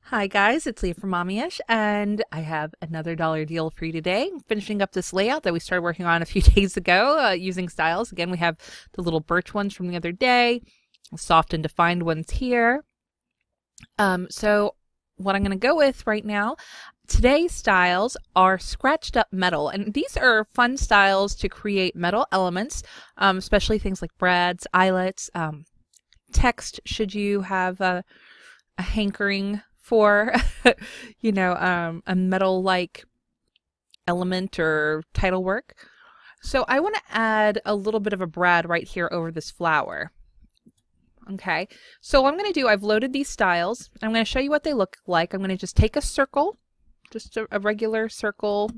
Hi guys, it's Leah from Mommyish, and I have another dollar deal for you today. I'm finishing up this layout that we started working on a few days ago using styles. Again, we have the little birch ones from the other day, soft and defined ones here. So what I'm going to go with right now, today's styles are scratched up metal, and these are fun styles to create metal elements, especially things like brads, eyelets, text should you have a hankering for, a metal-like element or title work. So I want to add a little bit of a brad right here over this flower. Okay, so what I'm going to do, I've loaded these styles. I'm going to show you what they look like. I'm going to just take a circle, just a regular circle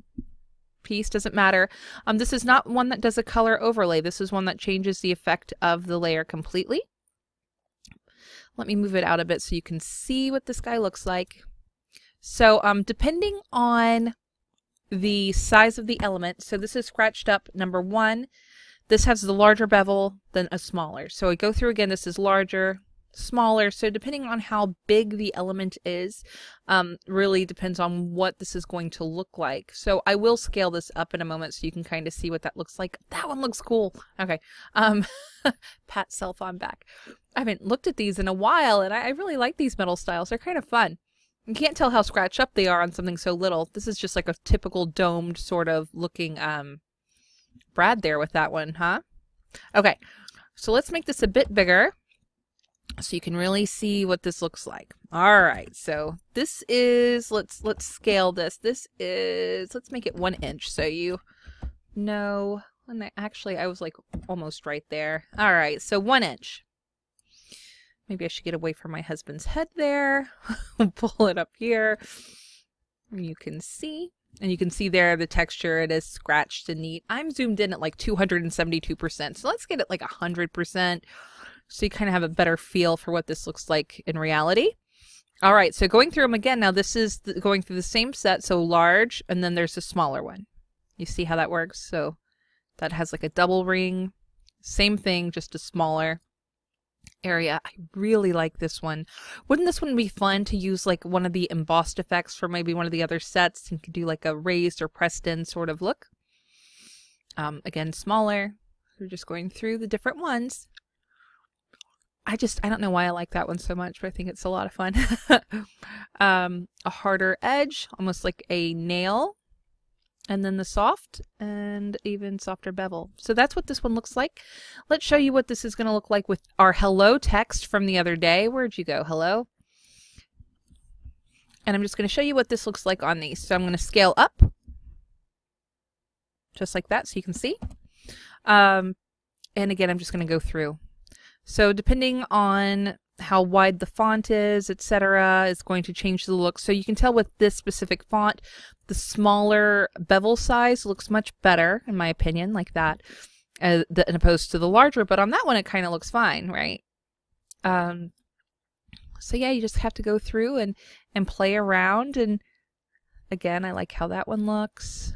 piece, doesn't matter. This is not one that does a color overlay. This is one that changes the effect of the layer completely. Let me move it out a bit so you can see what this guy looks like. So depending on the size of the element, so this is scratched up number 1. This has the larger bevel than a smaller. So I go through again, this is larger, smaller. So depending on how big the element is, really depends on what this is going to look like. So I will scale this up in a moment so you can kind of see what that looks like. That one looks cool. Okay. Pat self on back. I haven't looked at these in a while, and I really like these metal styles. They're kind of fun. You can't tell how scratched up they are on something so little. This is just like a typical domed sort of looking brad there with that one, huh? Okay, so let's make this a bit bigger so you can really see what this looks like. All right, so this is, let's scale this. This is, let's make it 1 inch so you know. And I was like almost right there. All right, so 1 inch. Maybe I should get away from my husband's head there. Pull it up here. You can see. And you can see there the texture. It is scratched and neat. I'm zoomed in at like 272%. So let's get it like 100%. So you kind of have a better feel for what this looks like in reality. All right, so going through them again. Now this is going through the same set. So large, and then there's a smaller one. You see how that works? So that has like a double ring. Same thing, just a smaller area. I really like this one. Wouldn't this one be fun to use like one of the embossed effects for maybe one of the other sets and could do like a raised or pressed in sort of look? Again, smaller. We're just going through the different ones. I don't know why I like that one so much, but I think it's a lot of fun. A harder edge, almost like a nail. And then the soft and even softer bevel. So that's what this one looks like. Let's show you what this is going to look like with our hello text from the other day. Where'd you go? Hello. And I'm just going to show you what this looks like on these. So I'm going to scale up just like that so you can see. And again, I'm just going to go through. So depending on how wide the font is, etc., is going to change the look. So you can tell with this specific font, the smaller bevel size looks much better, in my opinion, like that, as opposed to the larger. But on that one, it kind of looks fine, right? So yeah, you just have to go through and play around. And again, I like how that one looks.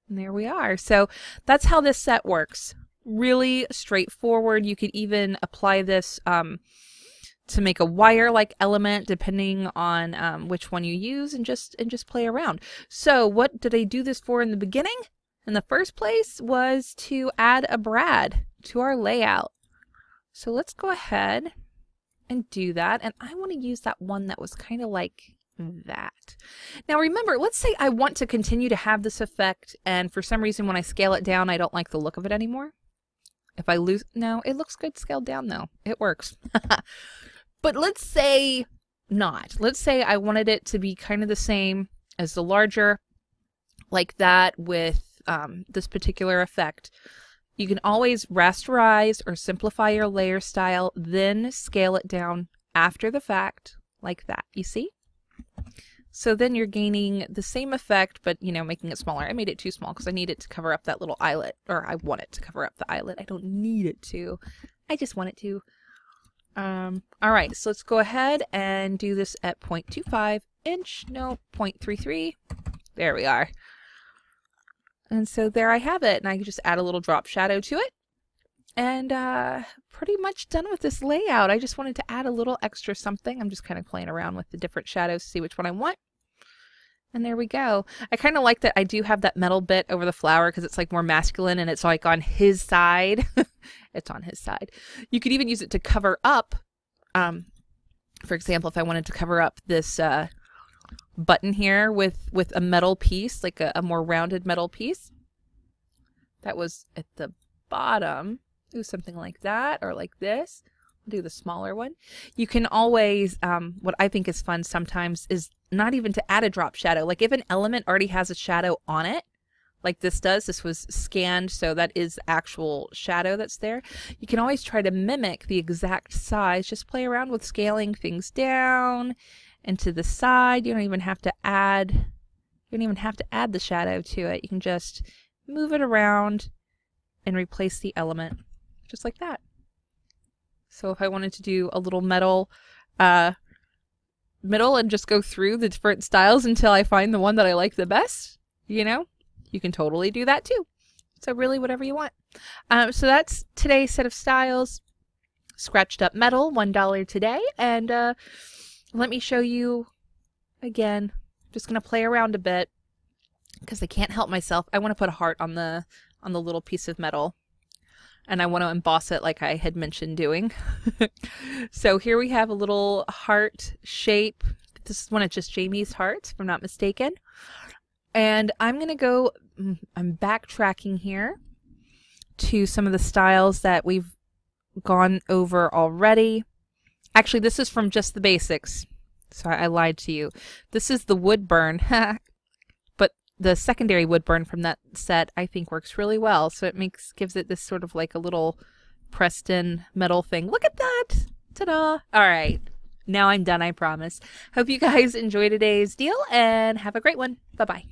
And there we are. So that's how this set works. Really straightforward. You could even apply this to make a wire-like element depending on which one you use, and just play around. So what did I do this for in the beginning? In the first place was to add a brad to our layout. So let's go ahead and do that. And I want to use that one that was kind of like that. Now remember, let's say I want to continue to have this effect, and for some reason when I scale it down, I don't like the look of it anymore. If I lose, no, it looks good scaled down though. It works. But let's say not. Let's say I wanted it to be kind of the same as the larger, like that with this particular effect. You can always rasterize or simplify your layer style, then scale it down after the fact, like that. You see? So then you're gaining the same effect, but, making it smaller. I made it too small because I need it to cover up that little eyelet, or I want it to cover up the eyelet. I don't need it to. I just want it to. All right, so let's go ahead and do this at 0.25 inch. No, 0.33. There we are. And so there I have it. And I can just add a little drop shadow to it. And pretty much done with this layout. I just wanted to add a little extra something. I'm just kind of playing around with the different shadows to see which one I want. And there we go. I kind of like that I do have that metal bit over the flower because it's like more masculine and it's like on his side. It's on his side. You could even use it to cover up. For example, if I wanted to cover up this button here with a metal piece, like a more rounded metal piece. That was at the bottom. Do something like that or like this. I'll do the smaller one. You can always, what I think is fun sometimes is not even to add a drop shadow. Like if an element already has a shadow on it, like this does, this was scanned, so that is actual shadow that's there. You can always try to mimic the exact size. Just play around with scaling things down and to the side. You don't even have to add the shadow to it. You can just move it around and replace the element just like that. So if I wanted to do a little metal middle and just go through the different styles until I find the one that I like the best, you know, you can totally do that too. So really whatever you want. So that's today's set of styles. Scratched up metal, $1 today. And let me show you again. Just going to play around a bit because I can't help myself. I want to put a heart on the little piece of metal. And I want to emboss it like I had mentioned doing. So here we have a little heart shape. This is one of Just Jamie's hearts, if I'm not mistaken. And I'm going to go, I'm backtracking here to some of the styles that we've gone over already. Actually, this is from Just the Basics. Sorry, I lied to you. This is the wood burn. But the secondary wood burn from that set I think works really well. So it gives it this sort of like a little pressed in metal thing. Look at that. Ta-da. All right. Now I'm done, I promise. Hope you guys enjoy today's deal and have a great one. Bye-bye.